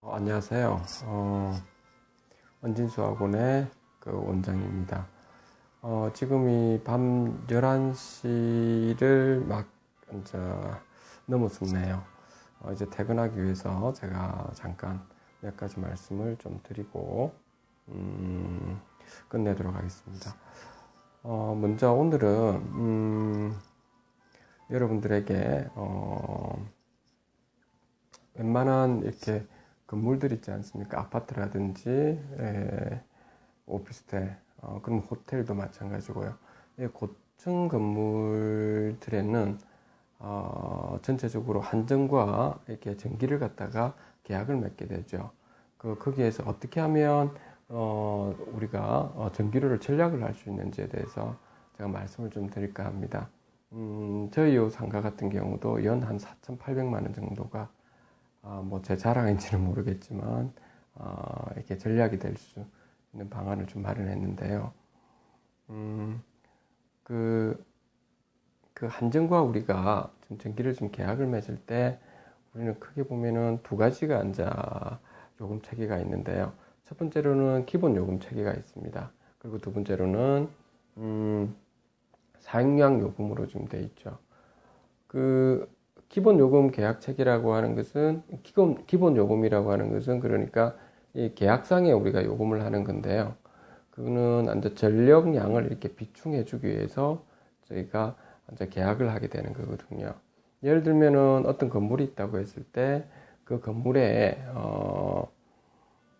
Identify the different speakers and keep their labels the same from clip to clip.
Speaker 1: 안녕하세요. 원진수학원의 원장입니다. 지금이 밤 11시를 막 이제 넘었네요. 이제 퇴근하기 위해서 제가 잠깐 몇 가지 말씀을 좀 드리고 끝내도록 하겠습니다. 먼저 오늘은 여러분들에게 웬만한 이렇게 건물들 있지 않습니까? 아파트라든지 오피스텔, 그럼 호텔도 마찬가지고요. 이 고층 건물들에는 전체적으로 한전과 이렇게 전기를 갖다가 계약을 맺게 되죠. 거기에서 어떻게 하면 우리가 전기료를 절약을 할 수 있는지에 대해서 제가 말씀을 좀 드릴까 합니다. 저희 요 상가 같은 경우도 연 한 4,800만 원 정도가 제 자랑인지는 모르겠지만, 이렇게 전략이 될 수 있는 방안을 좀 마련했는데요. 그 한전과 우리가 좀 전기를 좀 계약을 맺을 때, 우리는 크게 보면은 두 가지가 요금 체계가 있는데요. 첫 번째로는 기본 요금 체계가 있습니다. 그리고 두 번째로는, 사용량 요금으로 좀 돼 있죠. 기본 요금 계약 체계라고 하는 것은, 기본 요금이라고 하는 것은 그러니까 이 계약상에 우리가 요금을 하는 건데요. 그거는 이제 전력량을 이렇게 비충해 주기 위해서 저희가 이제 계약을 하게 되는 거거든요. 예를 들면은 어떤 건물이 있다고 했을 때 그 건물에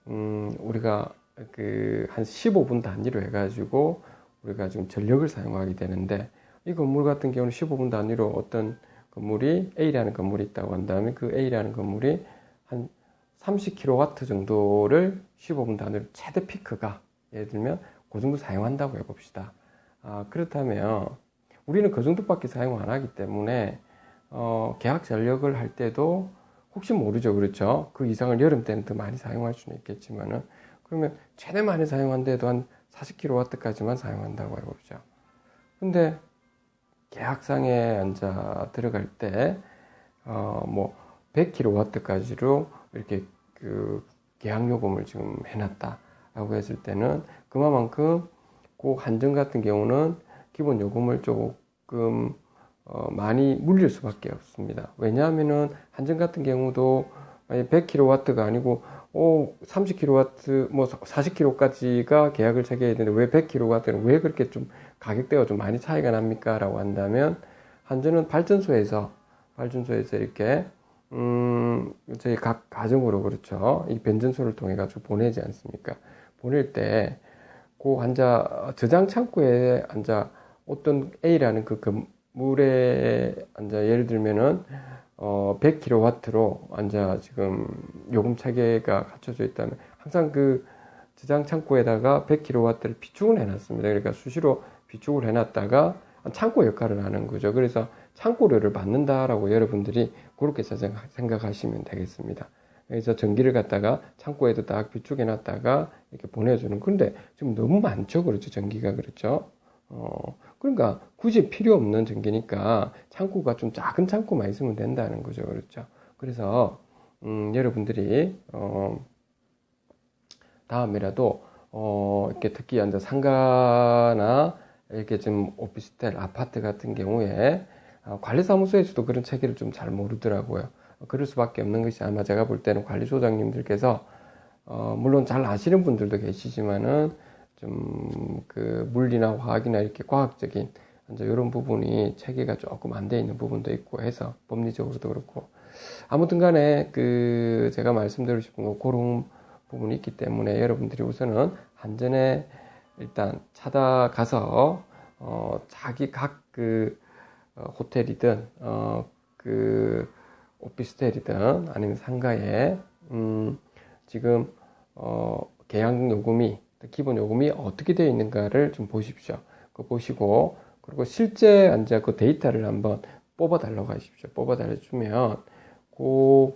Speaker 1: 우리가 한 15분 단위로 해가지고 우리가 지금 전력을 사용하게 되는데, 이 건물 같은 경우는 15분 단위로 어떤 건물이 A라는 건물이 있다고 한다면 그 A라는 건물이 한 30kW 정도를 15분 단위로 최대 피크가 예를 들면 그 정도 사용한다고 해봅시다. 그렇다면 우리는 그 정도밖에 사용 안 하기 때문에 계약 전력을 할 때도 혹시 모르죠, 그렇죠? 그 이상을 여름 때는 더 많이 사용할 수는 있겠지만은, 그러면 최대 많이 사용한데도 한 40kW까지만 사용한다고 해봅시다. 근데 계약상에 앉아 들어갈 때, 100kW까지로 이렇게 계약 요금을 지금 해놨다라고 했을 때는, 그만큼 한전 같은 경우는 기본 요금을 조금, 많이 물릴 수밖에 없습니다. 왜냐하면은, 한전 같은 경우도 100kW가 아니고, 30kW, 40kW까지가 계약을 체결해야 되는데, 왜 100kW는 왜 그렇게 좀 가격대가 좀 많이 차이가 납니까? 라고 한다면, 한전은 발전소에서 이렇게, 저희 각 가정으로 그렇죠. 이 변전소를 통해 가지고 보내지 않습니까? 보낼 때, 저장 창구에 어떤 A라는 그 건물에 예를 들면은, 100kW로 지금 요금 체계가 갖춰져 있다면, 항상 그 저장 창구에다가 100kW를 비축을 해놨습니다. 그러니까 수시로 비축을 해놨다가 창고 역할을 하는 거죠. 그래서 창고료를 받는다라고 여러분들이 그렇게 생각하시면 되겠습니다. 그래서 전기를 갖다가 창고에도 딱 비축해놨다가 이렇게 보내주는. 근데 지금 너무 많죠, 그렇죠, 전기가. 그렇죠. 그러니까 굳이 필요 없는 전기니까 창고가 좀 작은 창고만 있으면 된다는 거죠, 그렇죠. 그래서 여러분들이 다음에라도 이렇게 특히 이제 상가나 이렇게 좀 오피스텔, 아파트 같은 경우에 관리사무소에서도 그런 체계를 좀 잘 모르더라고요. 그럴 수밖에 없는 것이, 아마 제가 볼 때는 관리소장님들께서 물론 잘 아시는 분들도 계시지만은 좀 물리나 화학이나 이렇게 과학적인 이제 이런 부분이 체계가 조금 안 돼 있는 부분도 있고 해서, 법리적으로도 그렇고, 아무튼 간에 제가 말씀드리고 싶은 건 그런 부분이 있기 때문에 여러분들이 우선은 한전에 일단 찾아가서 자기 각 호텔이든 오피스텔이든 아니면 상가에 지금 계약 요금이, 기본 요금이 어떻게 되어 있는가를 좀 보십시오. 그거 보시고, 그리고 실제 그 데이터를 한번 뽑아 달라고 하십시오. 뽑아 달아주면 그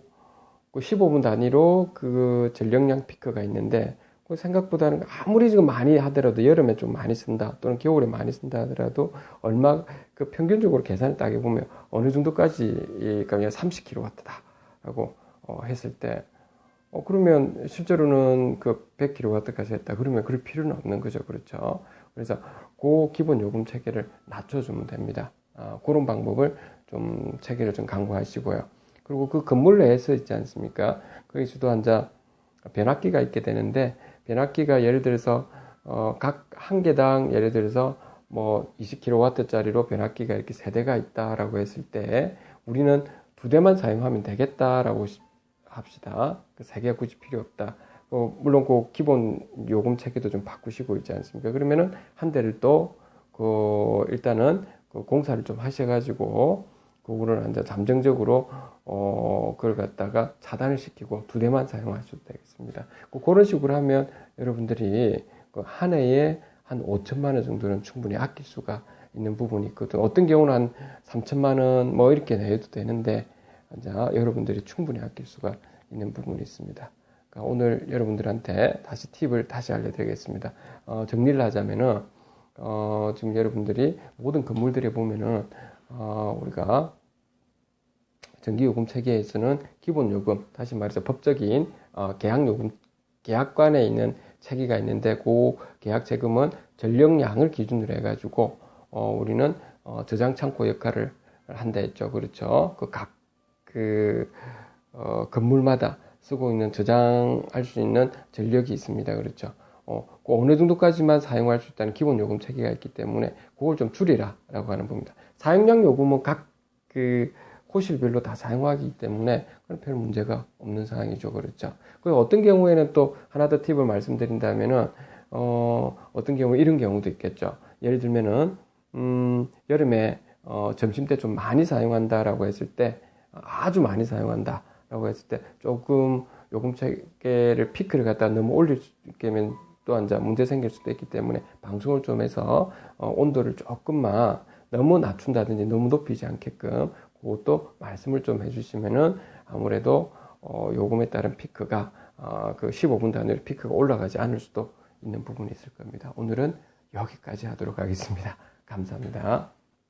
Speaker 1: 15분 단위로 그 전력량 피크가 있는데, 생각보다는 아무리 지금 많이 하더라도, 여름에 좀 많이 쓴다 또는 겨울에 많이 쓴다 하더라도 얼마 평균적으로 계산을 따게 보면 어느 정도까지, 그러니까 30kW다 라고 했을 때 그러면 실제로는 그 100kW까지 했다. 그러면 그럴 필요는 없는 거죠. 그렇죠. 그래서 그 기본 요금 체계를 낮춰주면 됩니다. 그런 방법을 좀 체계를 좀 강구하시고요. 그리고 그 건물 내에서 있지 않습니까? 거기서도 앉아 변압기가 있게 되는데, 변압기가 예를 들어서 각 한 개당 예를 들어서 뭐 20kW짜리로 변압기가 이렇게 3대가 있다라고 했을 때 우리는 2대만 사용하면 되겠다라고 합시다. 그 3개가 굳이 필요 없다. 물론 그 기본 요금 체계도 좀 바꾸시고 있지 않습니까? 그러면은 한 대를 또 일단은 그 공사를 좀 하셔가지고 그거를 이제 잠정적으로 그걸 갖다가 차단을 시키고 2대만 사용하셔도 되겠습니다. 그런 식으로 하면 여러분들이 그 한 해에 한 5천만 원 정도는 충분히 아낄 수가 있는 부분이 있거든. 어떤 경우는 한 3천만 원 뭐 이렇게 내도 되는데 이제 여러분들이 충분히 아낄 수가 있는 부분이 있습니다. 그러니까 오늘 여러분들한테 다시 팁을 다시 알려드리겠습니다. 정리를 하자면은 지금 여러분들이 모든 건물들에 보면은 우리가 전기요금 체계에서는 기본요금, 다시 말해서 법적인 계약요금, 계약관에 있는 체계가 있는데 그 계약세금은 전력량을 기준으로 해가지고 우리는 저장창고 역할을 한다 했죠. 그렇죠. 건물마다 쓰고 있는 저장할 수 있는 전력이 있습니다. 그렇죠. 그 어느 정도까지만 사용할 수 있다는 기본 요금 체계가 있기 때문에 그걸 좀 줄이라라고 하는 겁니다. 사용량 요금은 각 호실별로 다 사용하기 때문에 그런 별 문제가 없는 상황이죠. 그렇죠. 그리고 어떤 경우에는 또 하나 더 팁을 말씀드린다면은 어떤 경우 이런 경우도 있겠죠. 예를 들면은 여름에 점심 때 좀 많이 사용한다라고 했을 때, 아주 많이 사용한다라고 했을 때 조금 요금 체계를 피크를 갖다 너무 올릴 수 있게 또 이제 문제 생길 수도 있기 때문에 방송을 좀 해서 온도를 조금만 너무 낮춘다든지 너무 높이지 않게끔 그것도 말씀을 좀 해주시면은 아무래도 요금에 따른 피크가 그 15분 단위로 피크가 올라가지 않을 수도 있는 부분이 있을 겁니다. 오늘은 여기까지 하도록 하겠습니다. 감사합니다.